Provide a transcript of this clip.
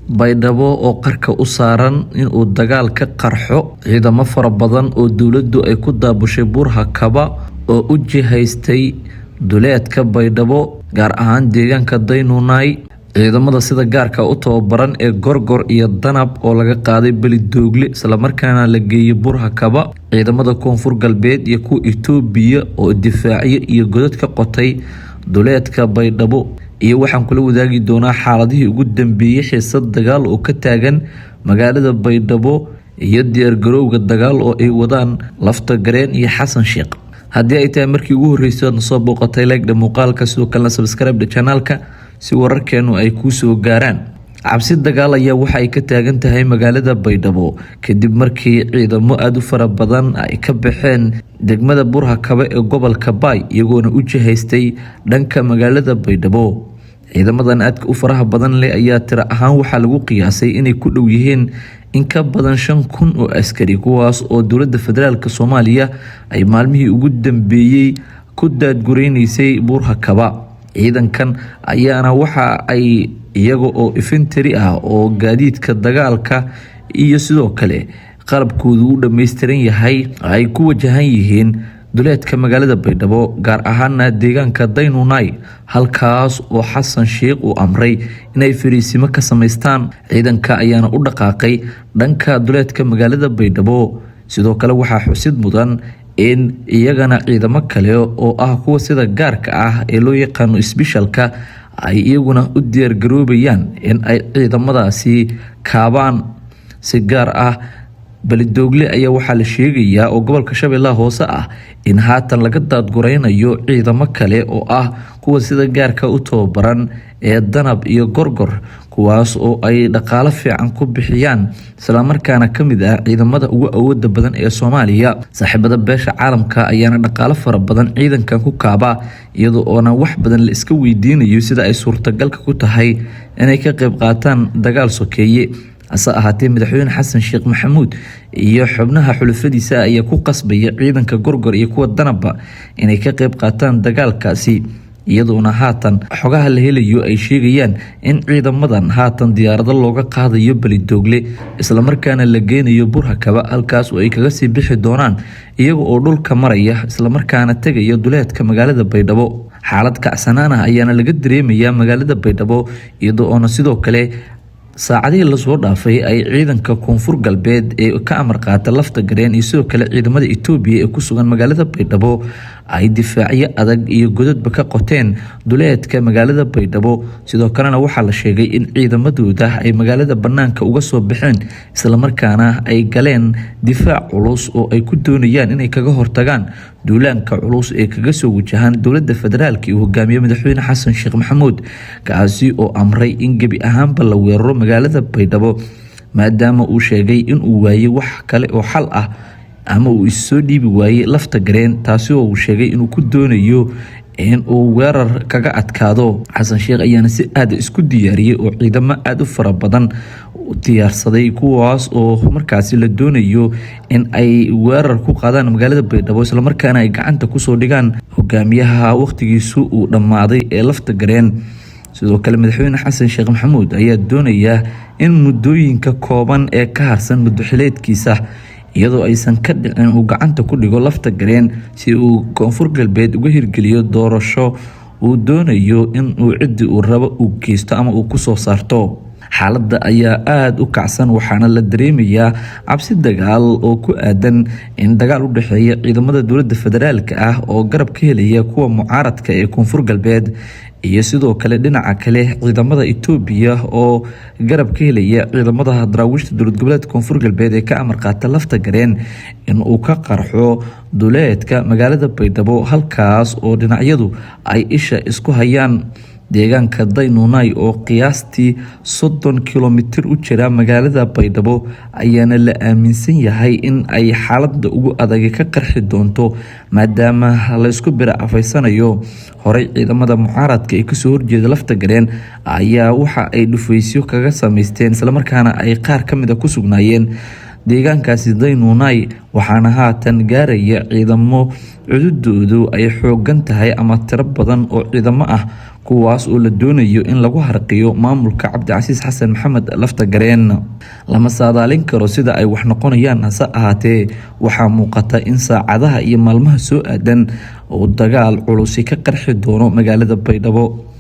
baydhabo oo qarka u saaran in uu dagaal ka qarxo ciidamo fara badan oo dowladdu ay ku daabushay Buur-Hakaba oo u jihaystay duleedka Baydhabo gaar ahaan deegaanka Daynuunay. ciidamada sida gaarka u tababaran ee Gorgor iyo Danab oo laga qaaday Balidoogle isla markaana la geeyay Buur-Hakaba. ciidamada Koonfur Galbeed iyo kuwa Itoobiya oo difaaciye iyo godad ka qotay duleedka Baydhabo. iyo waxaan kula wadaagi doonaa xaaladihii ugu dambeeyay xiisad dagaal oo ka taagan magaalada Baydhabo iyo diyaar garowga dagaal oo ay wadaan Lafta Gareen iyo Xasan Sheekh. haddii ay tahay markii ugu horeysay aad soo booqatay like muuqaalka sidoo kale subscribe channelka si wararkeenu ay ku soo gaaraan. cabsi dagaal ayaa waxa ay ka taagan tahay magaalada Baydhabo kadib markii ciidamo aad u fara badan ay ka baxeen degmada Buur-Hakaba ee gobolka Bay iyagoona u jihaystay dhanka magaalada Baydhabo. ciidamadan aadka u faraha badan leh ayaa tiro ahaan waxaa lagu qiyaasay inay ku dhow yihiin in ka badan 5,000 oo askari kuwaas oo dowladda federaalka Soomaaliya ay maalmihii ugu dambeeyay ku daadgureysay Buur-Hakaba. ciidankan ayaana waxa ay iyaga oo infantry ah oo gaadiidka dagaalka iyo sidoo kale qalabkoodu u dhameystiran yahay ay ku wajahan yihiin duleedka magaalada Baydhabo gaar ahaan deegaanka Daynuunay halkaas oo Xasan Sheekh uu amray inay fariisimo ka sameystaan. ciidanka ayaana u dhaqaaqay dhanka duleedka magaalada Baydhabo. sidoo kale waxaa xusid mudan in iyagana ciidamo kale oo ah kuwa sida gaarka ah ee loo yaqaan specialka ay iyaguna u diyaar garoobayaan in ay ciidamadaasi kaabaan. si gaar ah Balidoogle ayaa waxaa la sheegayaa oo gobolka Shabeellaha Hoose ah in haatan laga daadgureynayo ciidamo kale oo ah kuwa sida gaarka u tababaran ee Danab iyo Gorgor kuwaas oo ay dhaqaale fiican ku bixiyaan isla markaana kamid ah ciidamada ugu awoodda badan ee Soomaaliya. saaxiibada beesha caalamka ayaana dhaqaale fara badan ciidankan ku kaaba iyadoo oona wax badan la iska weydiinayo sida ay suurtagalka ku tahay inay ka qayb qaataan dagaal sokeeye. asa ahaatee madaxweyne Xasan Sheekh Maxamuud iyo xubnaha xulufadiisa ayaa ku qasbaya ciidanka Gorgor iyo kuwa Danaba inay ka qayb qaataan dagaalkaasi iyadoona haatan xogaha la helayo ay sheegayaan in ciidamadan haatan diyaarado looga qaadayo Balidoogle isla markaana la geenayo Buur-Hakaba halkaas oo ay kaga sii bixi doonaan iyaga oo dhulka maraya isla markaana tagaya duleedka magaalada Baydhabo. xaalad kacsanaan ayaana laga dareemayaa magaalada Baydhabo iyadoo oo sidoo kale saacadihii la soo dhaafay ay ciidanka Koonfur Galbeed ee ka amar qaata Lafta Gareen iyo sidoo kale ciidamada Itoobiya ee ku sugan magaalada Baydhabo ay difaaciye adag iyo godadba ka qoteen duleedka magaalada Baydhabo. sidoo kalena waxaa la sheegay in ciidamadooda ay magaalada banaanka uga soo baxeen isla markaana ay galeen difaac culus oo ay ku doonayaan inay kaga hortagaan duulaanka culus ee kaga soo wajahan dowladda federaalka iyo hogaamiye madaxweyne Xasan Sheekh Maxamuud kaasi oo amray in gabi ahaanba la weeraro magaalada Baydhabo maadaama uu sheegay in uu waayay wax kale oo xal ah ama uu isoo dhiibi waayay Lafta Gareen taasi oo uu sheegay inuu ku doonayo in uu weerar kaga adkaado. Xasan Sheekh ayaana si aad isku diyaariyay oo ciidamo aad u fara badan u diyaarsaday kuwaas oo markaasi la doonayo in ay weerar ku qaadaan magaalada Baydhabo isla markaana ay gacanta ku soo dhigaan hogaamiyaha waqtigiisu uu dhamaaday ee Lafta Gareen. sidoo kale madaxweyne Xasan Sheekh Maxamuud ayaa doonaya in muddooyinka kooban ee ka harsan muddo xileedkiisa iyadoo aysan ka dhicin uu gacanta ku dhigo Lafta Gareen si uu Koonfur Galbeed uga hirgeliyo doorasho uu doonayo in uu cidi uu rabo u geysto ama uu ku soo saarto. xaaladda ayaa aad u kacsan waxaana la dareemayaa cabsi dagaal oo ku aadan in dagaal u dhaxeeya ciidamada dowladda federaalka ah oo garab ka helaya kuwa mucaaradka ee Koonfur Galbeed iyo sidoo kale dhinaca kale ciidamada Itoobiya oo garab ka helaya ciidamada daraawiishta dowlad goboleedka Koonfur Galbeed ee ka amar qaata Lafta Gareen in uu ka qarxo duleedka magaalada Baydhabo halkaas oo dhinacyadu ay isha isku hayaan. deegaanka Daynuunay oo qiyaastii 30 kilomitir u jira magaalada Baydhabo ayaana la aaminsan yahay in ay xaaladda ugu adag ka qarxi doonto maadaama la isku bira afaysanayo. horey ciidamada mucaaradka ee kasoo horjeeda Lafta Gareen ayaa waxa ay dhufaysyo kaga sameysteen isla markaana ay qaar kamid ah ku sugnaayeen deegaankaasi Daynuunay waxaana haatan gaaraya ciidamo cududoodu ay xoogan tahay ama tiro badan oo ciidamo ah kuwaas oo la doonayo in lagu harqiyo maamulka Cabdicasiis Xasan Maxamed Laftagareen. Lama saadaalin karo sida ay wax noqonayaan, hase ahaatee waxaa muuqata in saacadaha iyo maalmaha soo aadan oo dagaal culus ka qarxi doono magaalada Baydhabo.